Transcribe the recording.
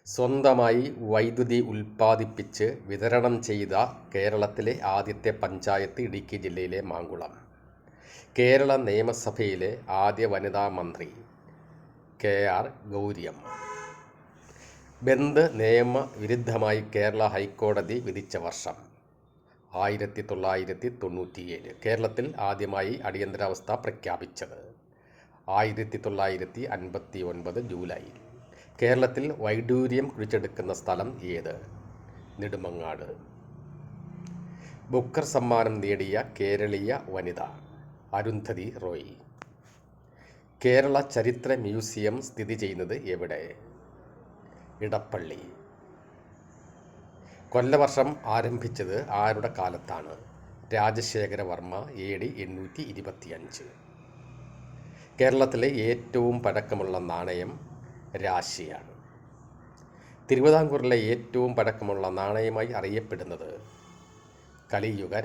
സ്വന്തമായി വൈദ്യുതി ഉൽപ്പാദിപ്പിച്ച് വിതരണം ചെയ്ത കേരളത്തിലെ ആദ്യത്തെ പഞ്ചായത്ത് ഇടുക്കി ജില്ലയിലെ മാങ്കുളം. കേരള നിയമസഭയിലെ ആദ്യ വനിതാ മന്ത്രി KR ഗൗരിയമ്മ. ബന്ദ് നിയമവിരുദ്ധമായി കേരള ഹൈക്കോടതി വിധിച്ച വർഷം 1997. കേരളത്തിൽ ആദ്യമായി അടിയന്തരാവസ്ഥ പ്രഖ്യാപിച്ചത് 1959 ജൂലൈയിൽ. കേരളത്തിൽ വൈഡൂര്യം കുഴിച്ചെടുക്കുന്ന സ്ഥലം ഏത്? നെടുമങ്ങാട്. ബുക്കർ സമ്മാനം നേടിയ കേരളീയ വനിത അരുന്ധതി റോയ്. കേരള ചരിത്ര മ്യൂസിയം സ്ഥിതി ചെയ്യുന്നത് എവിടെ? ഇടപ്പള്ളി. കൊല്ലവർഷം ആരംഭിച്ചത് ആരുടെ കാലത്താണ്? രാജശേഖര വർമ്മ AD 825. കേരളത്തിലെ ഏറ്റവും പഴക്കമുള്ള നാണയം രാശിയാണ്. തിരുവിതാംകൂറിലെ ഏറ്റവും പഴക്കമുള്ള നാണയമായി അറിയപ്പെടുന്നത് കലിയുഗ